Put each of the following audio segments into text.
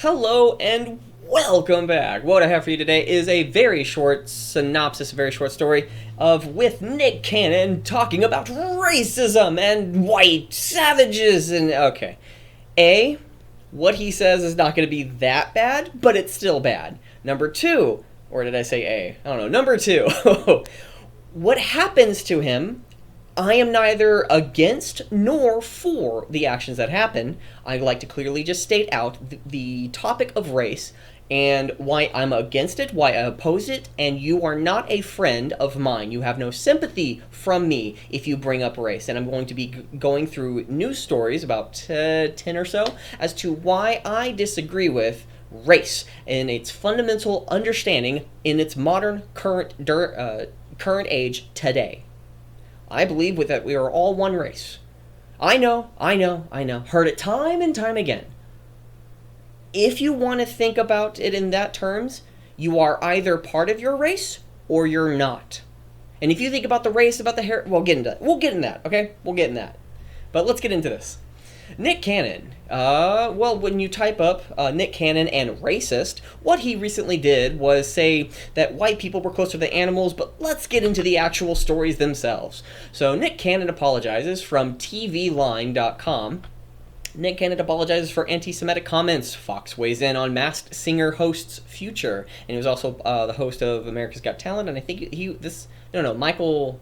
Hello and welcome back. What I have for you today is a very short synopsis, a very short story of with Nick Cannon talking about racism and white savages and okay. What he says is not going to be that bad, but it's still bad. Number two, or did I say A? I don't know. Number two, what happens to him, I am neither against nor for the actions that happen. I'd like to clearly just state out the topic of race and why I'm against it, why I oppose it, and you are not a friend of mine. You have no sympathy from me if you bring up race. And I'm going to be going through news stories, about 10 or so, as to why I disagree with race and its fundamental understanding in its modern current age today. I believe with that we are all one race. I know. Heard it time and time again. If you want to think about it in that terms, you are either part of your race or you're not. And if you think about the race, about the hair, we'll get into that, okay? We'll get in that. But let's get into this. Nick Cannon. When you type up Nick Cannon and racist, what he recently did was say that white people were closer to animals, but let's get into the actual stories themselves. So Nick Cannon apologizes from TVLine.com. Nick Cannon apologizes for anti-Semitic comments. Fox weighs in on Masked Singer host's future. And he was also the host of America's Got Talent, and I think Michael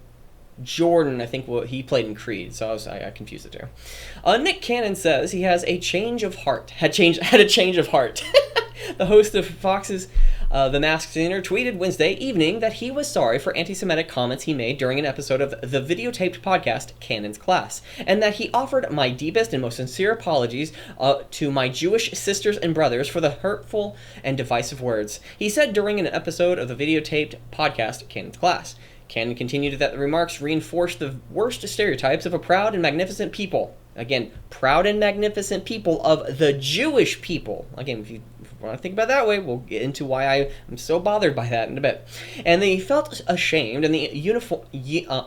Jordan, I think he played in Creed, so I confused the two. Nick Cannon says he has a change of heart. Had a change of heart. The host of Fox's The Masked Singer tweeted Wednesday evening that he was sorry for anti-Semitic comments he made during an episode of the videotaped podcast Cannon's Class, and that he offered my deepest and most sincere apologies to my Jewish sisters and brothers for the hurtful and divisive words, he said during an episode of the videotaped podcast Cannon's Class. Cannon continued that the remarks reinforced the worst stereotypes of a proud and magnificent people. Again, proud and magnificent people of the Jewish people. Again, if you want to think about it that way, we'll get into why I am so bothered by that in a bit. And they felt ashamed in the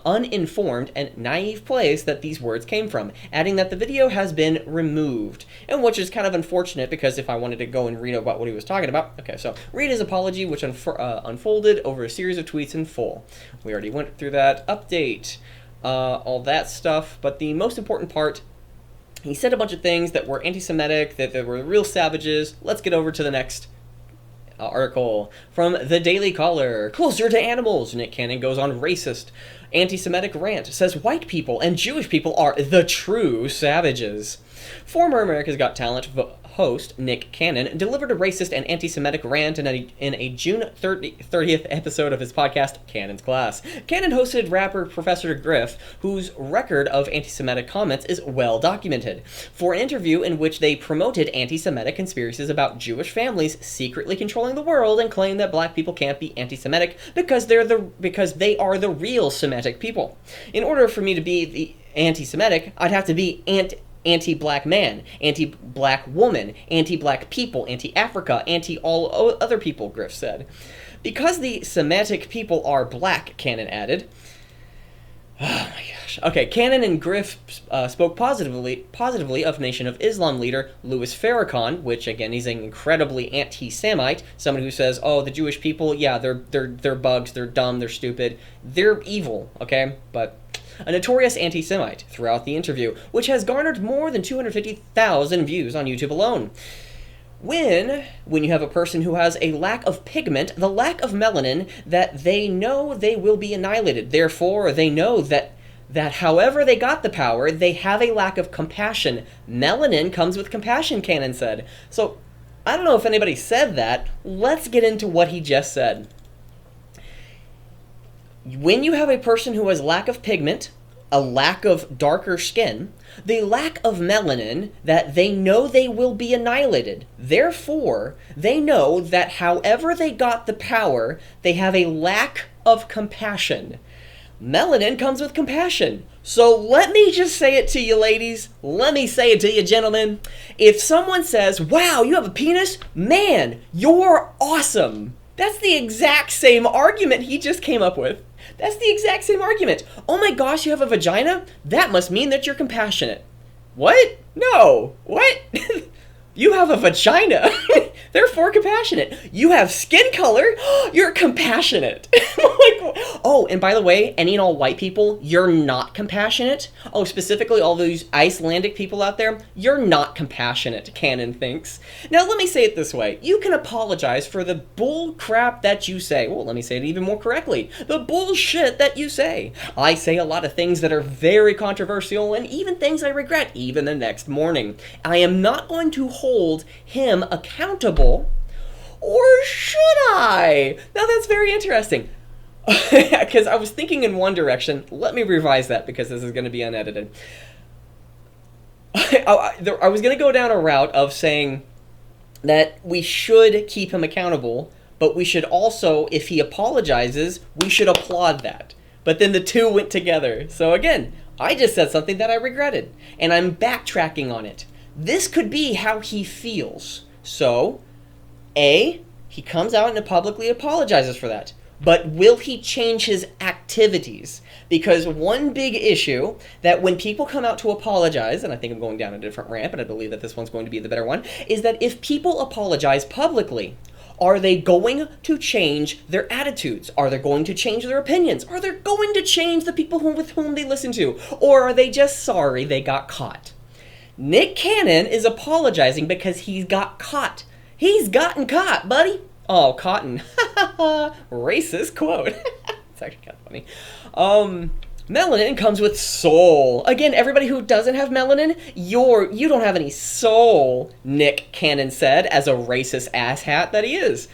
uninformed and naive place that these words came from, adding that the video has been removed. And which is kind of unfortunate, because if I wanted to go and read about what he was talking about, okay, so read his apology, which unfolded over a series of tweets in full. We already went through that update, all that stuff, but the most important part, he said a bunch of things that were anti-Semitic, that they were real savages. Let's get over to the next article from the Daily Caller. Closer to animals, Nick Cannon goes on racist, anti-Semitic rant, says white people and Jewish people are the true savages. Former America's Got Talent host Nick Cannon delivered a racist and anti-Semitic rant in a June 30th episode of his podcast, Cannon's Class. Cannon hosted rapper Professor Griff, whose record of anti-Semitic comments is well documented, for an interview in which they promoted anti-Semitic conspiracies about Jewish families secretly controlling the world and claimed that black people can't be anti-Semitic because they are the real Semitic people. In order for me to be the anti-Semitic, I'd have to be anti-black man, anti-black woman, anti-black people, anti-Africa, anti-all other people, Griff said. Because the Semitic people are black, Cannon added. Oh my gosh. Okay, Cannon and Griff spoke positively of Nation of Islam leader Louis Farrakhan, which again, he's an incredibly anti-Semite, someone who says, oh, the Jewish people, yeah, they're bugs, they're dumb, they're stupid, they're evil, okay? But a notorious anti-Semite throughout the interview, which has garnered more than 250,000 views on YouTube alone. When you have a person who has a lack of pigment, the lack of melanin, that they know they will be annihilated. Therefore, they know that however they got the power, they have a lack of compassion. Melanin comes with compassion, Cannon said. So, I don't know if anybody said that. Let's get into what he just said. When you have a person who has lack of pigment, a lack of darker skin, the lack of melanin, that they know they will be annihilated. Therefore, they know that however they got the power, they have a lack of compassion. Melanin comes with compassion. So let me just say it to you, ladies. Let me say it to you, gentlemen. If someone says, wow, you have a penis? Man, you're awesome. That's the exact same argument he just came up with. That's the exact same argument. Oh my gosh, you have a vagina? That must mean that you're compassionate. What? No. What? You have a vagina? therefore compassionate. You have skin color, you're compassionate. Like, oh, and by the way, any and all white people, you're not compassionate. Oh, specifically all those Icelandic people out there, you're not compassionate, canon thinks. Now, let me say it this way. You can apologize for the bull crap that you say. Well, let me say it even more correctly. The bullshit that you say. I say a lot of things that are very controversial and even things I regret even the next morning. I am not going to hold him accountable, or should I? Now that's very interesting. Because I was thinking in one direction. Let me revise that because this is going to be unedited. I was going to go down a route of saying that we should keep him accountable, but we should also, if he apologizes, we should applaud that. But then the two went together. So again, I just said something that I regretted, and I'm backtracking on it. This could be how he feels. So, A, he comes out and publicly apologizes for that. But will he change his activities? Because one big issue that when people come out to apologize, and I think I'm going down a different ramp, and I believe that this one's going to be the better one, is that if people apologize publicly, are they going to change their attitudes? Are they going to change their opinions? Are they going to change the people with whom they listen to? Or are they just sorry they got caught? Nick Cannon is apologizing because he got caught. He's gotten caught, buddy. Oh, cotton. Racist quote. It's actually kind of funny. Melanin comes with soul. Again, everybody who doesn't have melanin, you don't have any soul, Nick Cannon said, as a racist asshat that he is.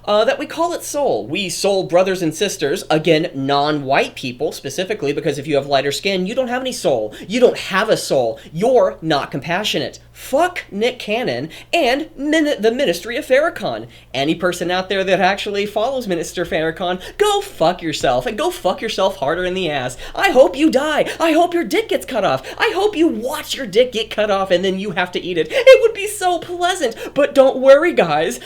That we call it soul. We soul brothers and sisters, again, non-white people specifically, because if you have lighter skin, you don't have any soul. You don't have a soul. You're not compassionate. Fuck Nick Cannon and the Ministry of Farrakhan. Any person out there that actually follows Minister Farrakhan, go fuck yourself, and go fuck yourself harder in the ass. I hope you die. I hope your dick gets cut off. I hope you watch your dick get cut off and then you have to eat it. It would be so pleasant. But don't worry, guys.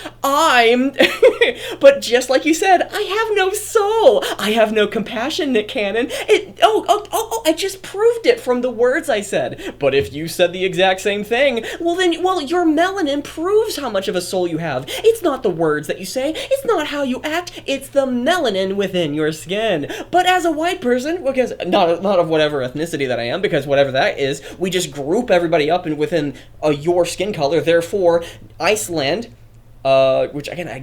But just like you said, I have no soul. I have no compassion, Nick Cannon. I just proved it from the words I said. But if you said the exact same thing, well, your melanin proves how much of a soul you have. It's not the words that you say. It's not how you act. It's the melanin within your skin. But as a white person, because not of whatever ethnicity that I am, because whatever that is, we just group everybody up within your skin color. Therefore, Iceland, which again, I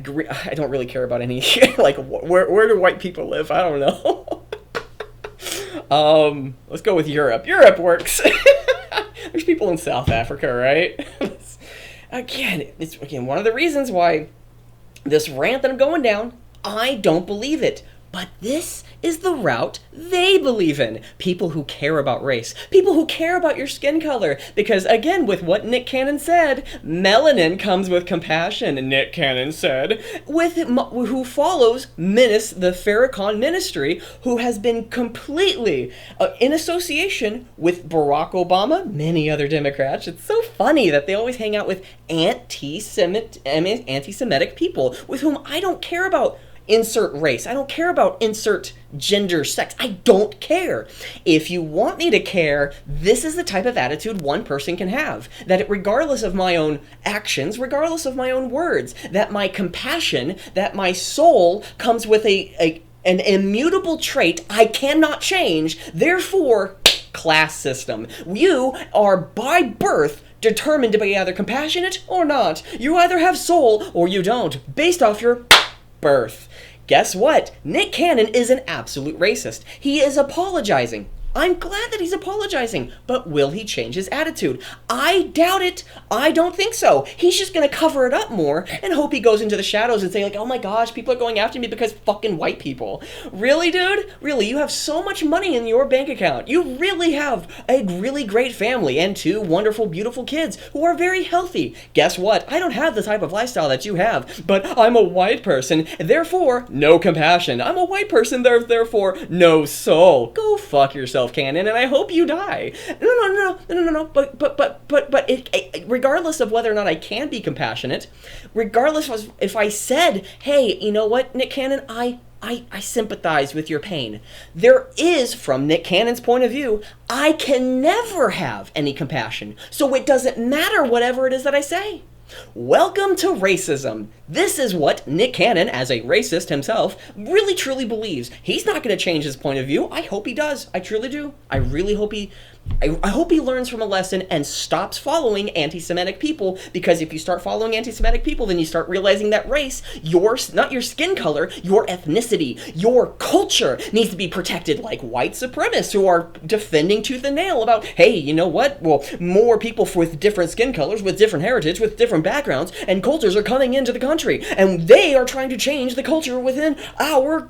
don't really care about any, like, where do white people live? I don't know. Let's go with Europe. Europe works. There's people in South Africa, right? It's one of the reasons why this rant that I'm going down, I don't believe it. But this is the route they believe in. People who care about race. People who care about your skin color. Because, again, with what Nick Cannon said, melanin comes with compassion, Nick Cannon said, who follows the Farrakhan ministry, who has been completely in association with Barack Obama, many other Democrats. It's so funny that they always hang out with anti-Semitic people with whom I don't care about. Insert race. I don't care about insert gender, sex. I don't care. If you want me to care, this is the type of attitude one person can have. That regardless of my own actions, regardless of my own words, that my compassion, that my soul comes with an immutable trait I cannot change. Therefore, class system. You are by birth determined to be either compassionate or not. You either have soul or you don't, based off your birth. Guess what? Nick Cannon is an absolute racist. He is apologizing. I'm glad that he's apologizing, but will he change his attitude? I doubt it. I don't think so. He's just gonna cover it up more and hope he goes into the shadows and say, like, oh my gosh, people are going after me because fucking white people. Really, dude? Really? You have so much money in your bank account. You really have a really great family and 2 wonderful, beautiful kids who are very healthy. Guess what? I don't have the type of lifestyle that you have, but I'm a white person, therefore, no compassion. I'm a white person, therefore, no soul. Go fuck yourself, Cannon, and I hope you die. No. But regardless of whether or not I can be compassionate, regardless of if I said, hey, you know what, Nick Cannon, I sympathize with your pain. There is, from Nick Cannon's point of view, I can never have any compassion. So it doesn't matter whatever it is that I say. Welcome to racism. This is what Nick Cannon, as a racist himself, really truly believes. He's not going to change his point of view. I hope he does. I truly do. I really hope I hope he learns from a lesson and stops following anti-Semitic people, because if you start following anti-Semitic people, then you start realizing that race, not your skin color, your ethnicity, your culture needs to be protected, like white supremacists who are defending tooth and nail about, hey, you know what? Well, more people with different skin colors, with different heritage, with different backgrounds and cultures are coming into the country, and they are trying to change the culture within our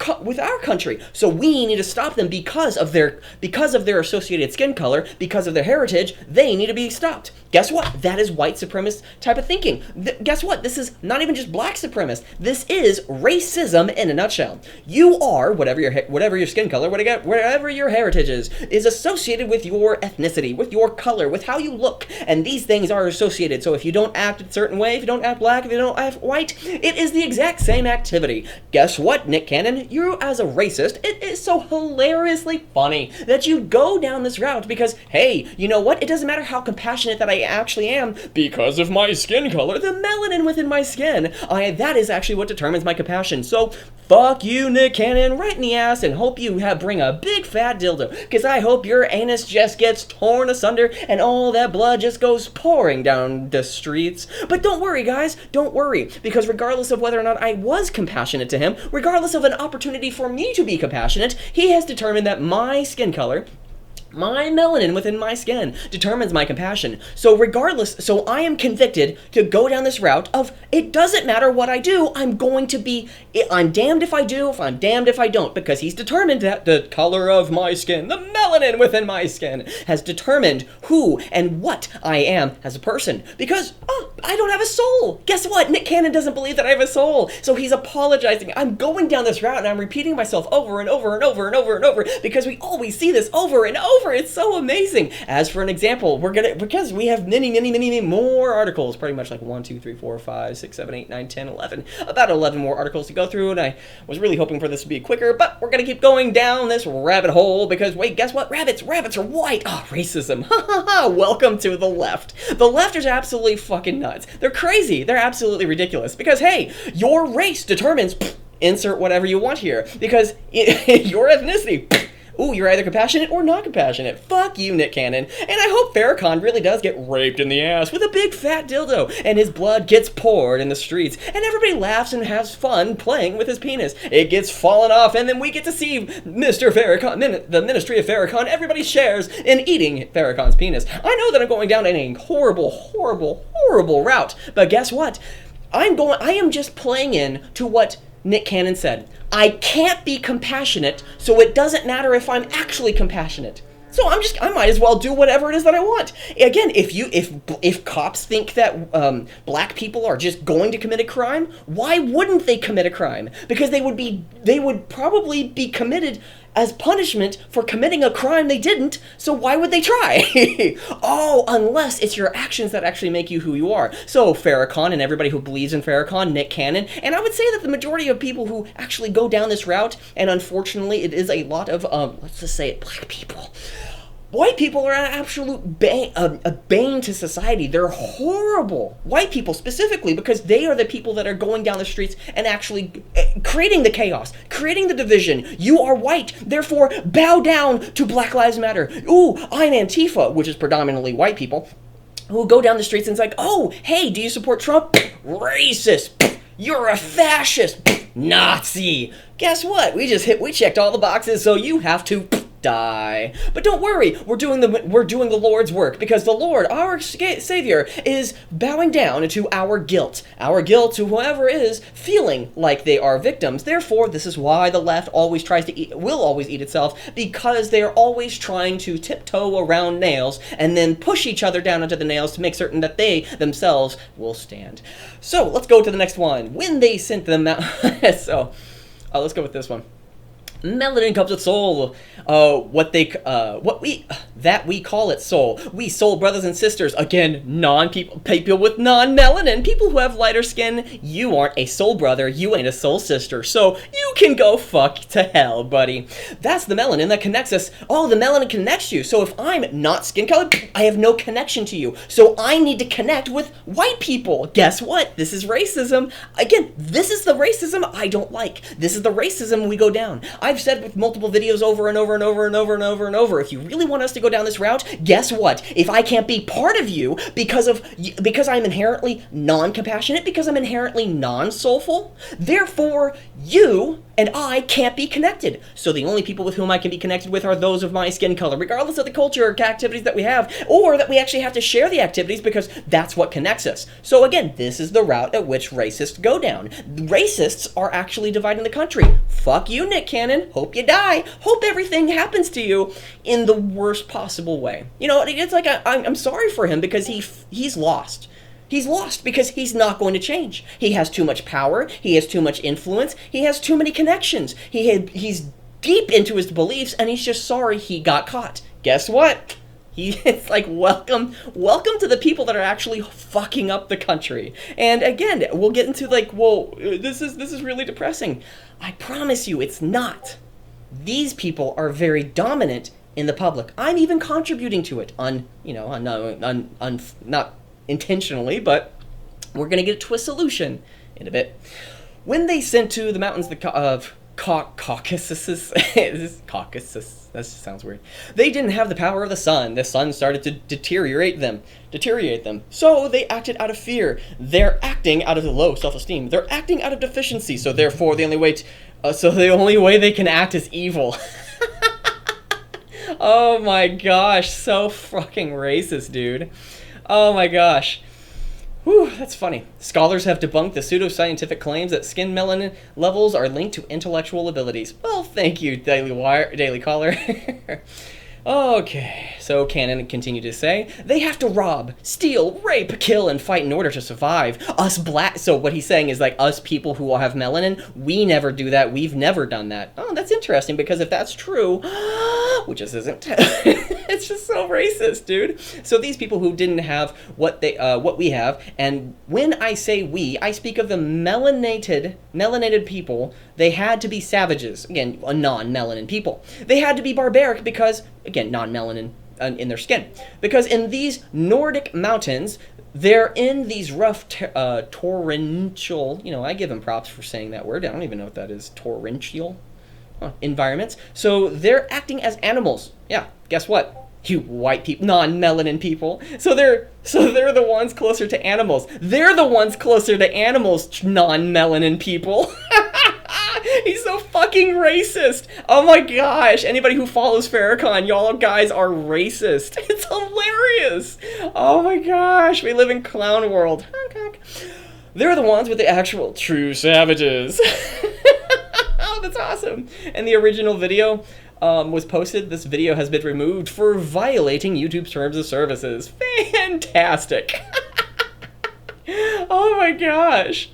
country. So we need to stop them because of their associated skin color. Because of their heritage, they need to be stopped. Guess what? That is white supremacist type of thinking. Guess what? This is not even just black supremacist. This is racism in a nutshell. You are, whatever your skin color, whatever your heritage is associated with your ethnicity, with your color, with how you look. And these things are associated. So if you don't act a certain way, if you don't act black, if you don't act white, it is the exact same activity. Guess what, Nick Cannon? You, as a racist, it is so hilariously funny that you go down this route because, hey, you know what? It doesn't matter how compassionate that I actually am because of my skin color, the melanin within my skin. That is actually what determines my compassion. So, fuck you, Nick Cannon, right in the ass, and hope you bring a big fat dildo, because I hope your anus just gets torn asunder and all that blood just goes pouring down the streets. But don't worry, guys, don't worry, because regardless of whether or not I was compassionate to him, regardless of an opportunity for me to be compassionate, he has determined that my skin color, my melanin within my skin, determines my compassion. So I am convicted to go down this route of, it doesn't matter what I do, I'm damned if I do, if I'm damned if I don't, because he's determined that the color of my skin, the melanin within my skin, has determined who and what I am as a person. Because, I don't have a soul. Guess what? Nick Cannon doesn't believe that I have a soul. So he's apologizing. I'm going down this route and I'm repeating myself over and over and over and over and over, because we always see this over and over. It's so amazing. As for an example, because we have many more articles, pretty much like 1, 2, 3, 4, 5, 6, 7, 8, 9, 10, 11, about 11 more articles to go through, and I was really hoping for this to be quicker, but we're gonna keep going down this rabbit hole, because wait, guess what? Rabbits are white. Racism. Welcome to the left. The left is absolutely fucking nuts. They're crazy. They're absolutely ridiculous, because hey, your race determines insert whatever you want here, because your ethnicity, ooh, you're either compassionate or not compassionate. Fuck you, Nick Cannon. And I hope Farrakhan really does get raped in the ass with a big fat dildo, and his blood gets poured in the streets, and everybody laughs and has fun playing with his penis. It gets fallen off, and then we get to see Mr. Farrakhan, the Ministry of Farrakhan, everybody shares in eating Farrakhan's penis. I know that I'm going down a horrible route, but guess what? I am just playing in to what Nick Cannon said. I can't be compassionate, so it doesn't matter if I'm actually compassionate. So I might as well do whatever it is that I want. Again, if cops think that black people are just going to commit a crime, why wouldn't they commit a crime? Because they would probably be committed as punishment for committing a crime they didn't, so why would they try? Unless it's your actions that actually make you who you are. So Farrakhan and everybody who believes in Farrakhan, Nick Cannon, and I would say that the majority of people who actually go down this route, and unfortunately it is a lot of, let's just say it, black people. White people are an absolute bane to society. They're horrible. White people specifically, because they are the people that are going down the streets and actually creating the chaos, creating the division. You are white, therefore bow down to Black Lives Matter. Ooh, I'm Antifa, which is predominantly white people, who go down the streets and it's like, oh, hey, do you support Trump? Racist. You're a fascist. Nazi. Guess what? We checked all the boxes, so you have to die. But don't worry, we're doing the Lord's work, because the Lord, our Savior, is bowing down to our guilt to whoever is feeling like they are victims. Therefore, this is why the left always will always eat itself, because they're always trying to tiptoe around nails and then push each other down into the nails to make certain that they themselves will stand. So let's go to the next one. When they sent them out, let's go with this one. Melanin comes with soul. That we call it soul. We soul brothers and sisters. Again, people with non-melanin, people who have lighter skin. You aren't a soul brother. You ain't a soul sister. So you can go fuck to hell, buddy. That's the melanin that connects us. Oh, the melanin connects you. So if I'm not skin colored, I have no connection to you. So I need to connect with white people. Guess what? This is racism. Again, this is the racism I don't like. This is the racism we go down. I've said with multiple videos over and over and over and over and over and over, if you really want us to go down this route, guess what? If I can't be part of you because I'm inherently non-compassionate, because I'm inherently non-soulful, therefore you and I can't be connected. So the only people with whom I can be connected with are those of my skin color, regardless of the culture or activities that we have, or that we actually have to share the activities because that's what connects us. So again, this is the route at which racists go down. Racists are actually dividing the country. Fuck you, Nick Cannon. Hope you die. Hope everything happens to you in the worst possible way. You know, it's like I'm sorry for him because he's lost. He's lost because he's not going to change. He has too much power. He has too much influence. He has too many connections. He's deep into his beliefs, and he's just sorry he got caught. Guess what? It's like, welcome to the people that are actually fucking up the country. And again, we'll get into like, whoa, this is really depressing. I promise you, it's not. These people are very dominant in the public. I'm even contributing to it not intentionally, but we're going to get to a solution in a bit. When they sent to the mountains of Caucasus, Caucasus, that just sounds weird. They didn't have the power of the sun. The sun started to deteriorate them. So they acted out of fear. They're acting out of low self-esteem. They're acting out of deficiency. So therefore, the only way they can act is evil. Oh my gosh, so fucking racist, dude. Oh my gosh. Whew, that's funny. Scholars have debunked the pseudoscientific claims that skin melanin levels are linked to intellectual abilities. Well, thank you, Daily Caller. Okay, so Cannon continued to say, they have to rob, steal, rape, kill, and fight in order to survive. So what he's saying is like, us people who all have melanin, we never do that, we've never done that. Oh, that's interesting, because if that's true, which just isn't, it's just so racist, dude. So these people who didn't have what we have, and when I say we, I speak of the melanated people. They had to be savages, again, non-melanin people. They had to be barbaric because, again, non-melanin in their skin. Because in these Nordic mountains, they're in these rough, torrential, I give them props for saying that word. I don't even know what that is, torrential environments. So they're acting as animals. Yeah, guess what? You white people, non-melanin people. So they're the ones closer to animals. They're the ones closer to animals, non-melanin people. He's so fucking racist. Oh my gosh. Anybody who follows Farrakhan, y'all guys are racist. It's hilarious. Oh my gosh. We live in clown world. They're the ones with the actual true savages. Oh, that's awesome. And the original video was posted. This video has been removed for violating YouTube's terms of services. Fantastic. Oh my gosh.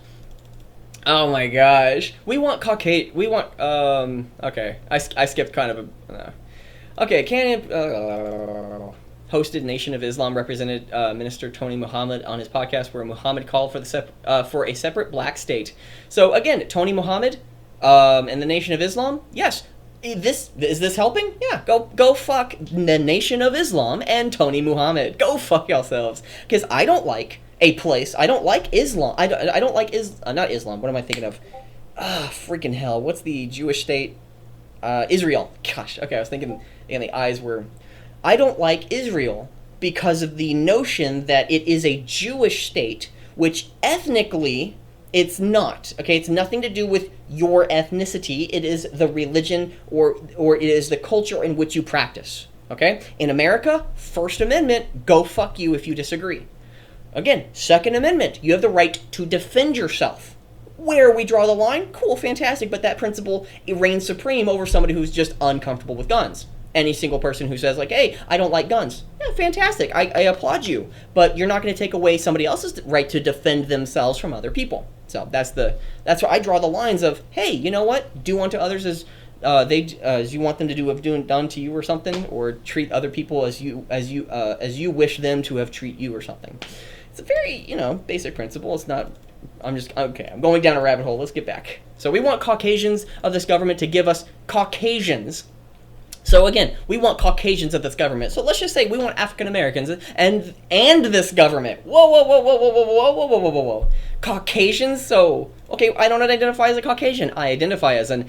Oh my gosh. We want Caucasian. We want, okay. I skipped kind of a, okay, Cannon hosted Nation of Islam represented Minister Tony Muhammad on his podcast where Muhammad called for a separate black state. So again, Tony Muhammad and the Nation of Islam, yes. Is this helping? Yeah, go fuck the Nation of Islam and Tony Muhammad. Go fuck yourselves. Because I don't like a place. I don't like Islam. I don't like not Islam. What am I thinking of? Freaking hell. What's the Jewish state? Israel. Gosh. Okay, I was thinking, and the eyes were. I don't like Israel because of the notion that it is a Jewish state, which ethnically it's not. Okay, it's nothing to do with your ethnicity. It is the religion or it is the culture in which you practice. Okay? In America, First Amendment, go fuck you if you disagree. Again, Second Amendment, you have the right to defend yourself. Where we draw the line, cool, fantastic, but that principle reigns supreme over somebody who's just uncomfortable with guns. Any single person who says like, hey, I don't like guns. Yeah, fantastic, I applaud you. But you're not going to take away somebody else's right to defend themselves from other people. So that's where I draw the lines of, hey, you know what? Do unto others as as you want them to do have done to you or something, or treat other people as you wish them to have treat you or something. It's a very, basic principle. It's not. I'm going down a rabbit hole. Let's get back. So we want Caucasians of this government to give us Caucasians. So again, we want Caucasians of this government. So let's just say we want African Americans and this government. Whoa. Caucasians. So okay, I don't identify as a Caucasian. I identify as I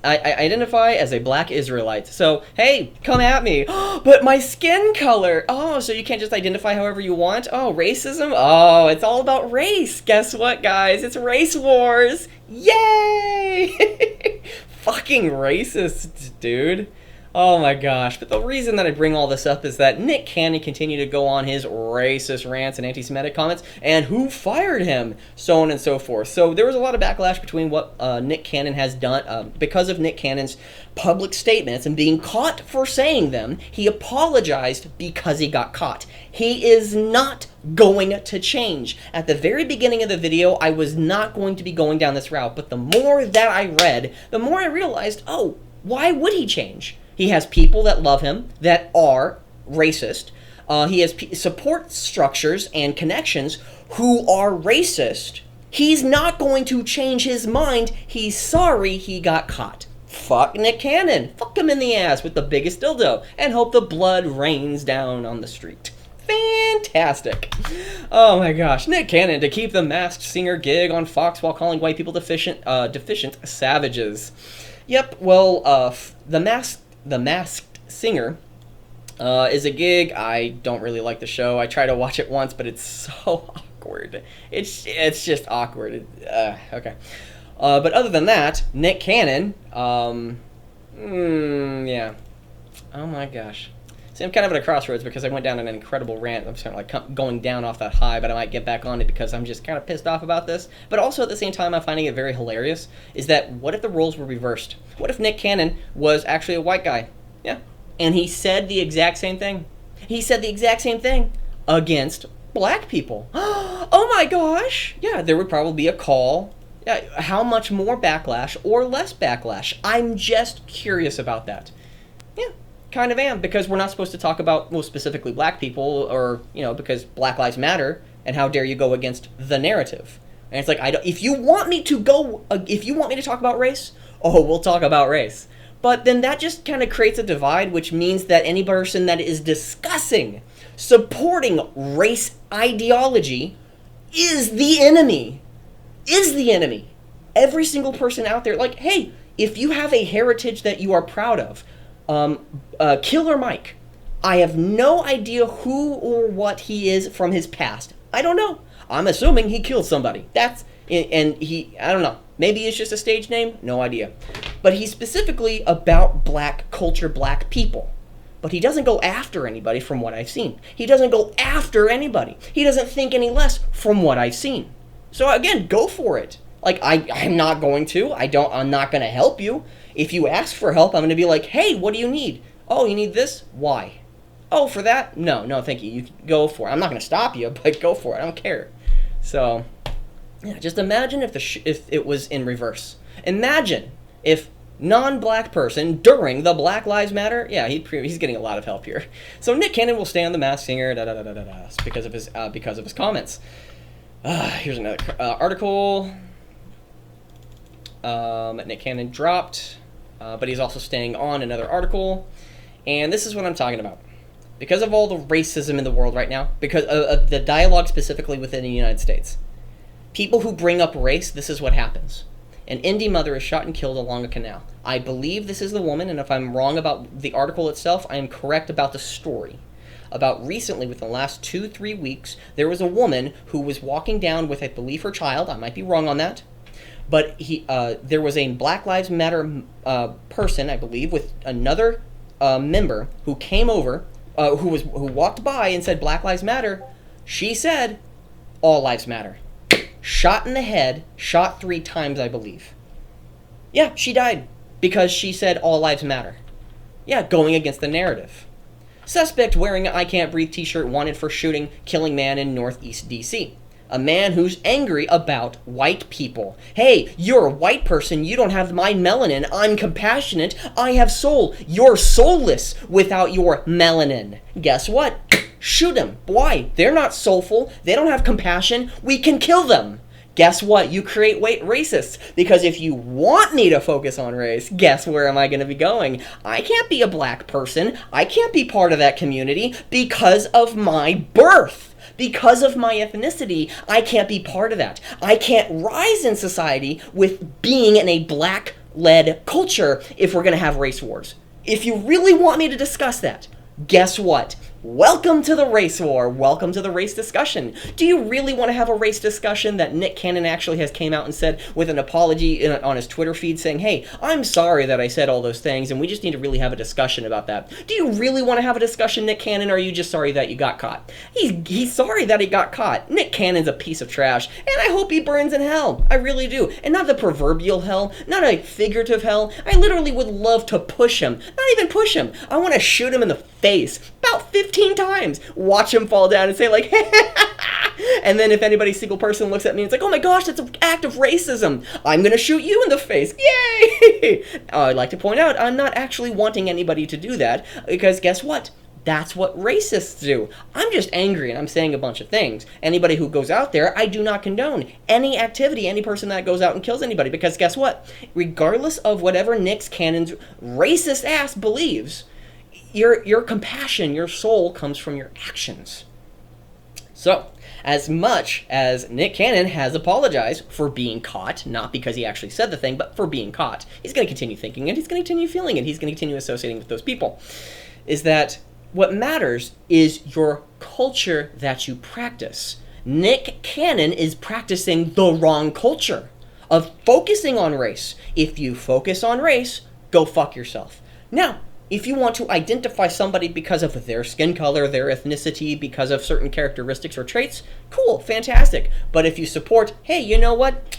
identify as a black Israelite. So hey, come at me. But my skin color. Oh, so you can't just identify however you want. Oh, racism. Oh, it's all about race. Guess what, guys? It's race wars. Yay! Fucking racist, dude. Oh my gosh, but the reason that I bring all this up is that Nick Cannon continued to go on his racist rants and anti-Semitic comments, and who fired him, so on and so forth. So there was a lot of backlash between what Nick Cannon has done because of Nick Cannon's public statements and being caught for saying them. He apologized because he got caught. He is not going to change. At the very beginning of the video, I was not going to be going down this route, but the more that I read, the more I realized, oh, why would he change? He has people that love him that are racist. He has support structures and connections who are racist. He's not going to change his mind. He's sorry he got caught. Fuck Nick Cannon. Fuck him in the ass with the biggest dildo and hope the blood rains down on the street. Fantastic. Oh my gosh. Nick Cannon to keep the Masked Singer gig on Fox while calling white people deficient savages. Yep, well, the Masked Singer is a gig. I don't really like the show. I tried to watch it once, but it's so awkward. It's just awkward. Okay. But other than that, Nick Cannon, yeah. Oh my gosh. See, I'm kind of at a crossroads because I went down an incredible rant. I'm sort of like going down off that high, but I might get back on it because I'm just kind of pissed off about this. But also at the same time, I'm finding it very hilarious, is that what if the roles were reversed? What if Nick Cannon was actually a white guy? Yeah. And he said the exact same thing. He said the exact same thing against black people. Oh my gosh. Yeah, there would probably be a call. Yeah, how much more backlash or less backlash? I'm just curious about that. Yeah. Kind of am, because we're not supposed to talk about, well, specifically black people, or, because Black Lives Matter, and how dare you go against the narrative. And it's like, if you want me to talk about race, oh, we'll talk about race. But then that just kind of creates a divide, which means that any person that is supporting race ideology is the enemy. Every single person out there, like, hey, if you have a heritage that you are proud of, Killer Mike, I have no idea who or what he is from his past. I don't know. I'm assuming he killed somebody. I don't know. Maybe it's just a stage name. No idea. But he's specifically about black culture, black people. But he doesn't go after anybody from what I've seen. He doesn't go after anybody. He doesn't think any less from what I've seen. So again, go for it. Like, I'm not going to. I'm not going to help you. If you ask for help, I'm going to be like, hey, what do you need? Oh, you need this? Why? Oh, for that? No, thank you. You go for it. I'm not going to stop you, but go for it. I don't care. So, yeah, just imagine if it was in reverse. Imagine if non-black person during the Black Lives Matter. Yeah, he's getting a lot of help here. So Nick Cannon will stay on the Masked Singer because of his comments. Here's another article. Nick Cannon dropped, but he's also staying on another article, and this is what I'm talking about. Because of all the racism in the world right now, because of the dialogue specifically within the United States, people who bring up race, this is what happens. An Indian mother is shot and killed along a canal. I believe this is the woman, and if I'm wrong about the article itself, I am correct about the story. About recently, within the last 2-3 weeks, there was a woman who was walking down with, I believe, her child. I might be wrong on that. But there was a Black Lives Matter person, I believe, with another member who came over, who walked by and said Black Lives Matter. She said all lives matter. Shot in the head, shot 3 times, I believe. Yeah, she died because she said all lives matter. Yeah, going against the narrative. Suspect wearing an I Can't Breathe t-shirt wanted for shooting, killing man in Northeast D.C. A man who's angry about white people. Hey, you're a white person. You don't have my melanin. I'm compassionate. I have soul. You're soulless without your melanin. Guess what? Shoot them. Why? They're not soulful. They don't have compassion. We can kill them. Guess what? You create racists. Because if you want me to focus on race, guess where am I going to be going? I can't be a black person. I can't be part of that community because of my birth. Because of my ethnicity, I can't be part of that. I can't rise in society with being in a black-led culture if we're going to have race wars. If you really want me to discuss that, guess what? Welcome to the race war. Welcome to the race discussion. Do you really want to have a race discussion that Nick Cannon actually has came out and said with an apology on his Twitter feed saying, hey, I'm sorry that I said all those things and we just need to really have a discussion about that. Do you really want to have a discussion, Nick Cannon, or are you just sorry that you got caught? He's sorry that he got caught. Nick Cannon's a piece of trash and I hope he burns in hell. I really do. And not the proverbial hell, not a figurative hell. I literally would love to push him. Not even push him. I want to shoot him in the face about 15 times. Watch him fall down and say like, and then if anybody, single person looks at me and it's like, oh my gosh, that's an act of racism. I'm going to shoot you in the face. Yay! I'd like to point out, I'm not actually wanting anybody to do that because guess what? That's what racists do. I'm just angry and I'm saying a bunch of things. Anybody who goes out there, I do not condone any activity, any person that goes out and kills anybody because guess what? Regardless of whatever Nick Cannon's racist ass believes, your compassion, your soul comes from your actions. So, as much as Nick Cannon has apologized for being caught, not because he actually said the thing, but for being caught, he's going to continue thinking it, he's going to continue feeling it, he's going to continue associating with those people, is that what matters is your culture that you practice. Nick Cannon is practicing the wrong culture of focusing on race. If you focus on race, go fuck yourself. Now, if you want to identify somebody because of their skin color, their ethnicity, because of certain characteristics or traits, cool, fantastic. But if you support, hey, you know what?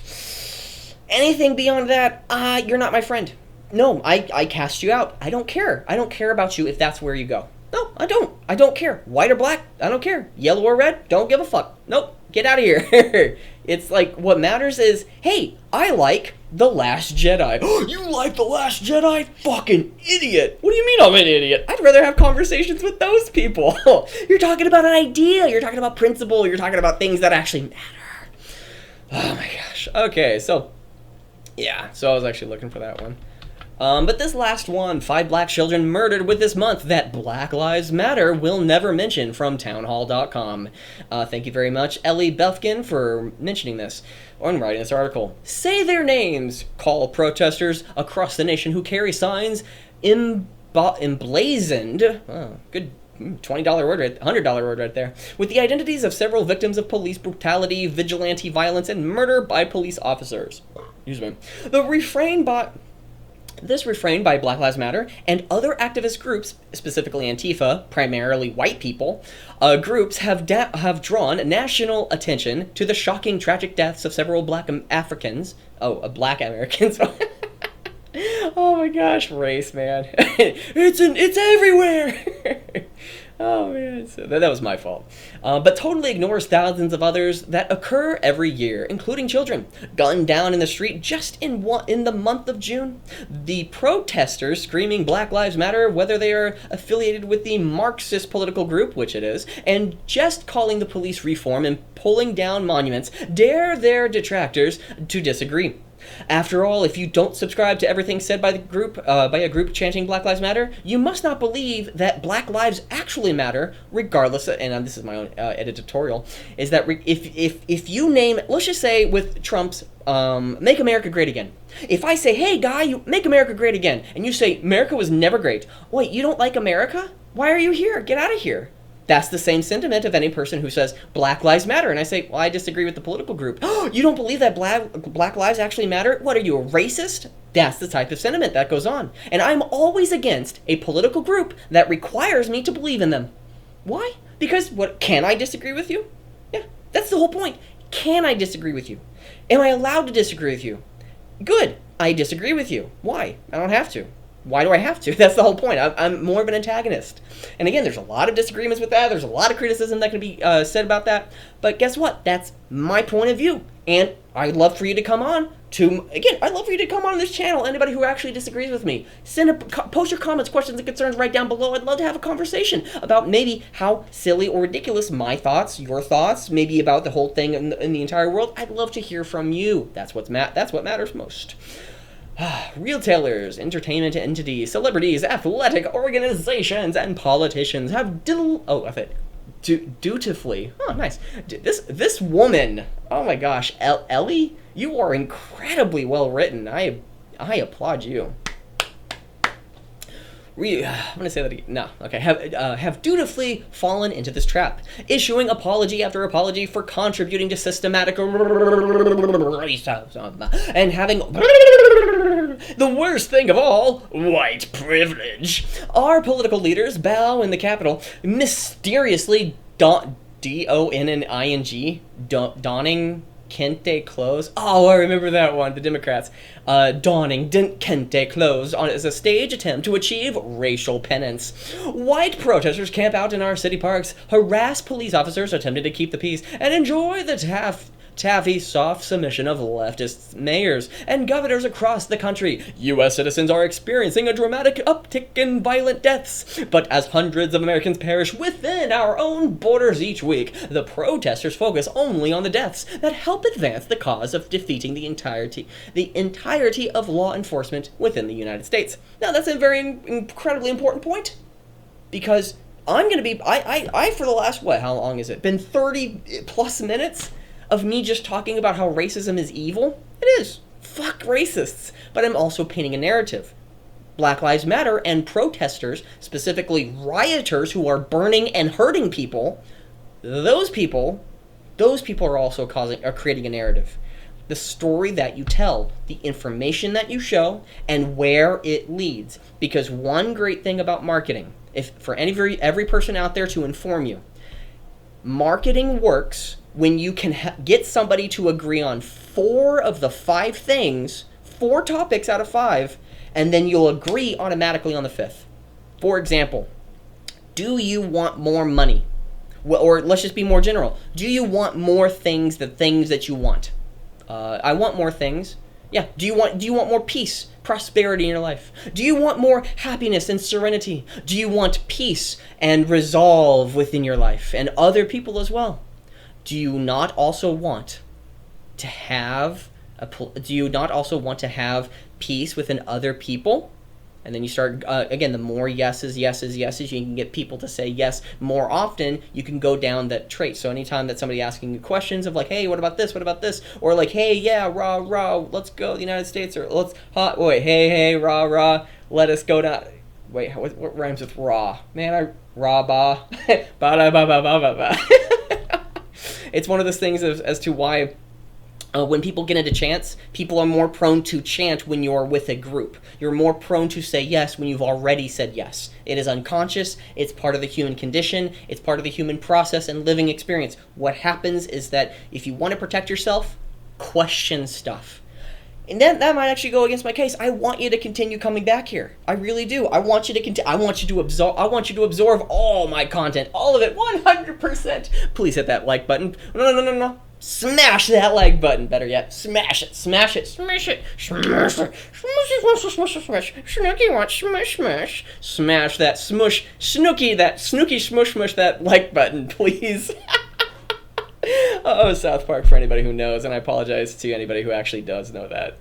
Anything beyond that, you're not my friend. No, I cast you out. I don't care. I don't care about you if that's where you go. No, I don't. I don't care. White or black, I don't care. Yellow or red, don't give a fuck. Nope, get out of here. It's like, what matters is, hey, I like The Last Jedi. Oh, you like The Last Jedi? Fucking idiot. What do you mean I'm an idiot? I'd rather have conversations with those people. You're talking about an idea. You're talking about principle. You're talking about things that actually matter. Oh my gosh. Okay, so, yeah. So I was actually looking for that one. But this last one, 5 black children murdered with this month that Black Lives Matter will never mention, from townhall.com. Thank you very much, Ellie Belfkin, for mentioning this and writing this article. Say their names, call protesters across the nation who carry signs emblazoned, good $20 word, right, $100 word right there, with the identities of several victims of police brutality, vigilante violence, and murder by police officers. Excuse me. This refrain by Black Lives Matter and other activist groups, specifically Antifa, primarily white people, groups have drawn national attention to the shocking, tragic deaths of several black Americans. Oh my gosh, race, man. It's everywhere. Oh man, so that was my fault. But totally ignores thousands of others that occur every year, including children gunned down in the street just in the month of June. The protesters screaming Black Lives Matter, whether they are affiliated with the Marxist political group, which it is, and just calling the police reform and pulling down monuments, dare their detractors to disagree. After all, if you don't subscribe to everything said by a group chanting Black Lives Matter, you must not believe that Black lives actually matter, regardless of, and this is my own editorial, is that if you name, let's just say with Trump's Make America Great Again. If I say, hey guy, you make America great again, and you say, America was never great. Wait, you don't like America? Why are you here? Get out of here. That's the same sentiment of any person who says Black Lives Matter. And I say, well, I disagree with the political group. Oh, you don't believe that black lives actually matter? What, are you a racist? That's the type of sentiment that goes on. And I'm always against a political group that requires me to believe in them. Why? Because, can I disagree with you? Yeah, that's the whole point. Can I disagree with you? Am I allowed to disagree with you? Good, I disagree with you. Why? I don't have to. Why do I have to? That's the whole point. I'm more of an antagonist. And again, there's a lot of disagreements with that. There's a lot of criticism that can be said about that. But guess what? That's my point of view. And I'd love for you to come on I'd love for you to come on this channel. Anybody who actually disagrees with me, post your comments, questions, and concerns right down below. I'd love to have a conversation about maybe how silly or ridiculous my thoughts, your thoughts, maybe about the whole thing in the entire world. I'd love to hear from you. That's what matters most. Retailers, entertainment entities, celebrities, athletic organizations, and politicians have dutifully. Oh, nice. This woman. Oh my gosh, Ellie, you are incredibly well written. I applaud you. I'm gonna say that again. No, okay. Have dutifully fallen into this trap, issuing apology after apology for contributing to systematic racism and having the worst thing of all, white privilege. Our political leaders bow in the Capitol, mysteriously donning kente clothes. Oh, I remember that one. The Democrats donning kente clothes as a stage attempt to achieve racial penance. White protesters camp out in our city parks, harass police officers attempting to keep the peace, and enjoy the taffy soft submission of leftist mayors and governors across the country. U.S. citizens are experiencing a dramatic uptick in violent deaths, but as hundreds of Americans perish within our own borders each week, the protesters focus only on the deaths that help advance the cause of defeating the entirety of law enforcement within the United States. Now, that's a very incredibly important point, because I'm going to be, I for the last, how long has it been, 30 plus minutes of me just talking about how racism is evil? It is. Fuck racists. But I'm also painting a narrative. Black Lives Matter and protesters, specifically rioters who are burning and hurting people, those people are also creating a narrative. The story that you tell, the information that you show, and where it leads. Because one great thing about marketing, if for every person out there to inform you, marketing works when you can get somebody to agree on 4 of the 5 things, 4 topics out of 5, and then you'll agree automatically on the 5th. For example, do you want more money? Or let's just be more general. Do you want more things, the things that you want? I want more things. Yeah. Do you want more peace, prosperity in your life? Do you want more happiness and serenity? Do you want peace and resolve within your life and other people as well? Do you not also want to have peace within other people? And then you start, again, the more yeses, you can get people to say yes more often, you can go down that trait. So anytime that somebody asking you questions of like, hey, what about this? Or like, hey, yeah, rah, let's go to the United States, or hey, rah, let us go down. Wait, what rhymes with raw? Man, rah, ba, ba. It's one of those things as to why when people get into chants, people are more prone to chant when you're with a group. You're more prone to say yes when you've already said yes. It is unconscious. It's part of the human condition. It's part of the human process and living experience. What happens is that if you want to protect yourself, question stuff. And then that might actually go against my case. I want you to continue coming back here. I really do. I want you to absorb all my content, all of it, 100%. Please hit that like button. No. Smash that like button. Better yet, smash it. Snooki wants smash. Smash that smush. Snooki smush that like button, please. Oh, South Park for anybody who knows, and I apologize to anybody who actually does know that.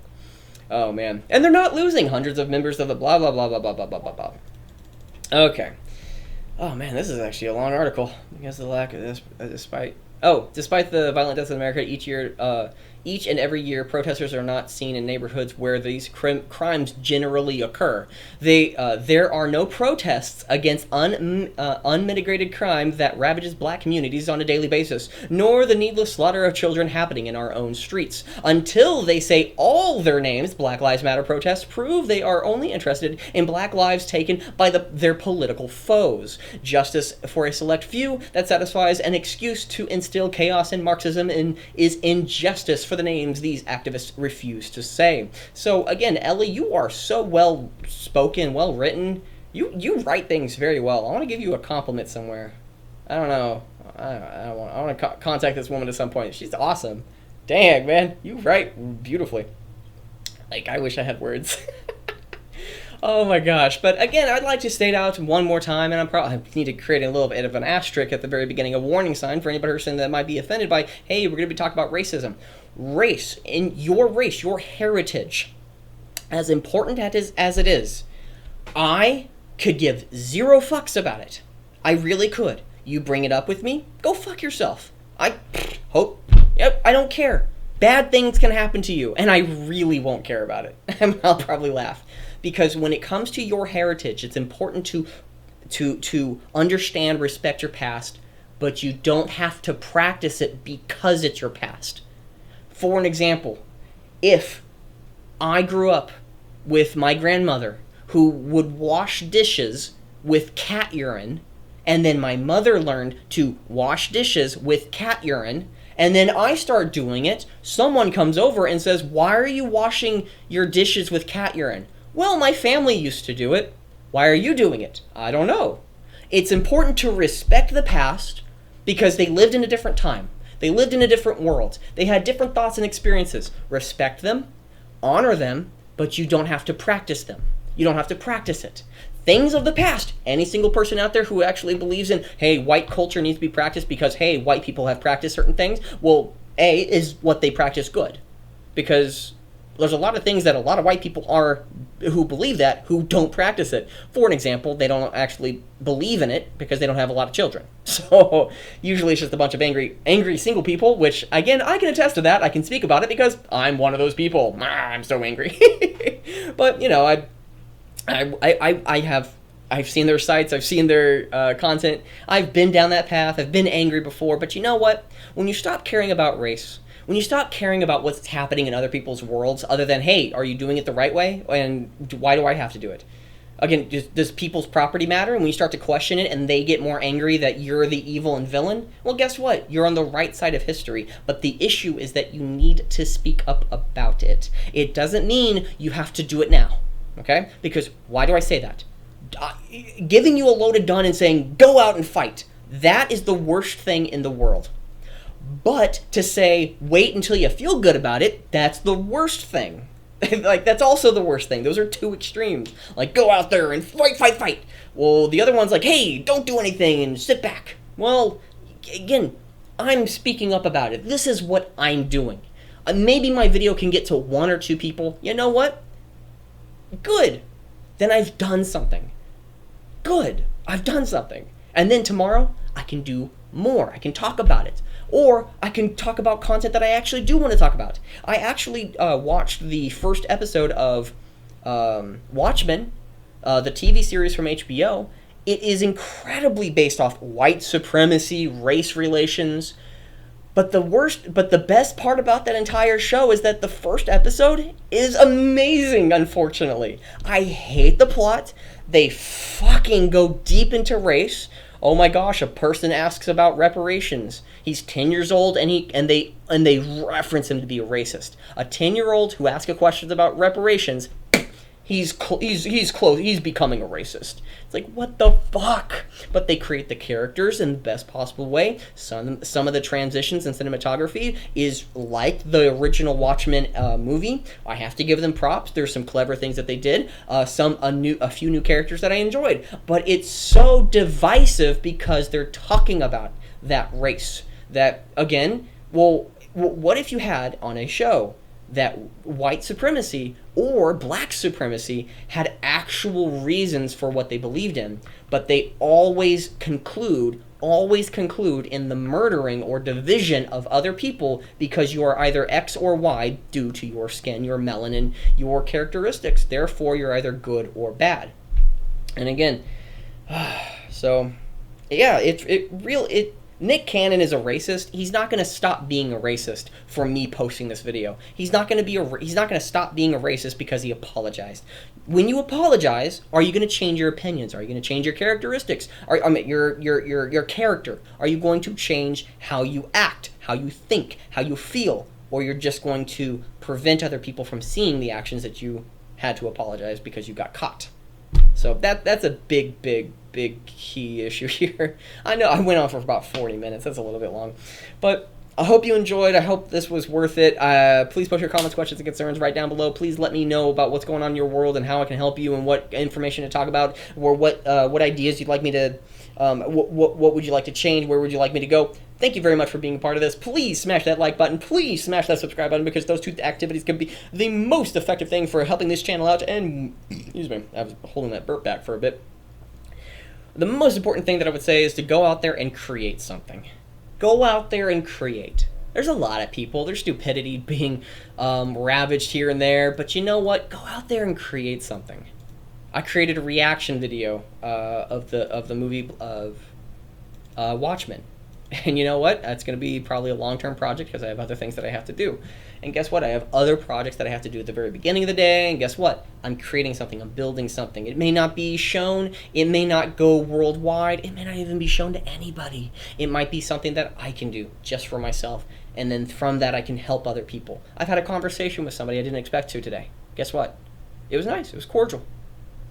Oh, man. And they're not losing hundreds of members of the blah, blah, blah, blah, blah, blah, blah, blah, blah. Okay. Oh, man, this is actually a long article. Because of the lack of this, despite the violent deaths in America each and every year, protesters are not seen in neighborhoods where these crimes generally occur. There are no protests against unmitigated crime that ravages black communities on a daily basis, nor the needless slaughter of children happening in our own streets. Until they say all their names, Black Lives Matter protests prove they are only interested in black lives taken by their political foes. Justice for a select few that satisfies an excuse to instill chaos and Marxism is injustice for the names these activists refuse to say. So again, Ellie, you are so well spoken, well written. You write things very well. I want to give you a compliment somewhere. I don't know. I want to contact this woman at some point. She's awesome. Dang, man, you write beautifully. Like, I wish I had words. Oh my gosh. But again, I'd like to state out one more time, and I need to create a little bit of an asterisk at the very beginning, a warning sign for any person that might be offended by, hey, we're going to be talking about racism. Race, your heritage, as important as it is, I could give 0 fucks about it. I really could. You bring it up with me, go fuck yourself. I don't care. Bad things can happen to you, and I really won't care about it. I'll probably laugh. Because when it comes to your heritage, it's important to understand, respect your past, but you don't have to practice it because it's your past. For an example, if I grew up with my grandmother who would wash dishes with cat urine, and then my mother learned to wash dishes with cat urine, and then I start doing it, someone comes over and says, why are you washing your dishes with cat urine? Well, my family used to do it. Why are you doing it? I don't know. It's important to respect the past because they lived in a different time. They lived in a different world. They had different thoughts and experiences. Respect them, honor them, but you don't have to practice them. You don't have to practice it. Things of the past, any single person out there who actually believes in, hey, white culture needs to be practiced because, hey, white people have practiced certain things, well, A, is what they practice good? Because there's a lot of things that a lot of white people who believe that, who don't practice it. For an example, they don't actually believe in it because they don't have a lot of children. So usually it's just a bunch of angry single people, which, again, I can attest to that. I can speak about it because I'm one of those people. I'm so angry. But, you know, I've seen their sites, I've seen their content, I've been down that path, I've been angry before, but you know what? When you stop caring about race, when you stop caring about what's happening in other people's worlds, other than, hey, are you doing it the right way? And why do I have to do it? Again, does people's property matter? And when you start to question it and they get more angry that you're the evil and villain, well, guess what? You're on the right side of history. But the issue is that you need to speak up about it. It doesn't mean you have to do it now, okay? Because why do I say that? Giving you a loaded gun and saying, go out and fight, that is the worst thing in the world. But to say, wait until you feel good about it, that's the worst thing. Like, that's also the worst thing. Those are two extremes. Like, go out there and fight. Well, the other one's like, hey, don't do anything and sit back. Well, again, I'm speaking up about it. This is what I'm doing. Maybe my video can get to 1 or 2 people. You know what? Good. Then I've done something. Good. I've done something. And then tomorrow, I can do more. I can talk about it. Or I can talk about content that I actually do want to talk about. I actually watched the first episode of Watchmen, the TV series from HBO. It is incredibly based off white supremacy, race relations. But the best part about that entire show is that the first episode is amazing, unfortunately. I hate the plot. They fucking go deep into race. Oh my gosh, a person asks about reparations. He's 10 years old and they reference him to be a racist. A 10-year-old who asks a question about reparations, he's becoming a racist. It's like, what the fuck? But they create the characters in the best possible way. Some of the transitions and cinematography is like the original Watchmen movie. I have to give them props. There's some clever things that they did. A few new characters that I enjoyed. But it's so divisive because they're talking about that race. That, again, well, what if you had on a show that white supremacy or black supremacy had actual reasons for what they believed in, but they always conclude in the murdering or division of other people because you are either X or Y due to your skin, your melanin, your characteristics. Therefore, you're either good or bad. And again, so yeah, Nick Cannon is a racist. He's not going to stop being a racist for me posting this video. He's not going to stop being a racist because he apologized. When you apologize, are you going to change your opinions? Are you going to change your characteristics? Your character? Are you going to change how you act, how you think, how you feel? or you're just going to prevent other people from seeing the actions that you had to apologize because you got caught. So that's a big key issue here. I know I went on for about 40 minutes. That's a little bit long. But I hope you enjoyed. I hope this was worth it. Please post your comments, questions, and concerns right down below. Please let me know about what's going on in your world and how I can help you and what information to talk about, or what ideas you'd like me to, what would you like to change, where would you like me to go. Thank you very much for being a part of this. Please smash that like button. Please smash that subscribe button, because those two activities can be the most effective thing for helping this channel out. And, excuse me, I was holding that burp back for a bit. The most important thing that I would say is to go out there and create something. Go out there and create. There's a lot of people. There's stupidity being ravaged here and there, but you know what? Go out there and create something. I created a reaction video of the movie of Watchmen. And you know what? That's going to be probably a long-term project because I have other things that I have to do. And guess what? I have other projects that I have to do at the very beginning of the day. And guess what? I'm creating something. I'm building something. It may not be shown. It may not go worldwide. It may not even be shown to anybody. It might be something that I can do just for myself. And then from that, I can help other people. I've had a conversation with somebody I didn't expect to today. Guess what? It was nice. It was cordial.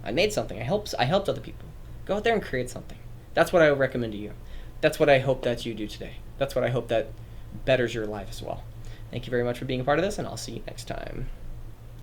I made something. I helped other people. Go out there and create something. That's what I would recommend to you. That's what I hope that you do today. That's what I hope that betters your life as well. Thank you very much for being a part of this, and I'll see you next time.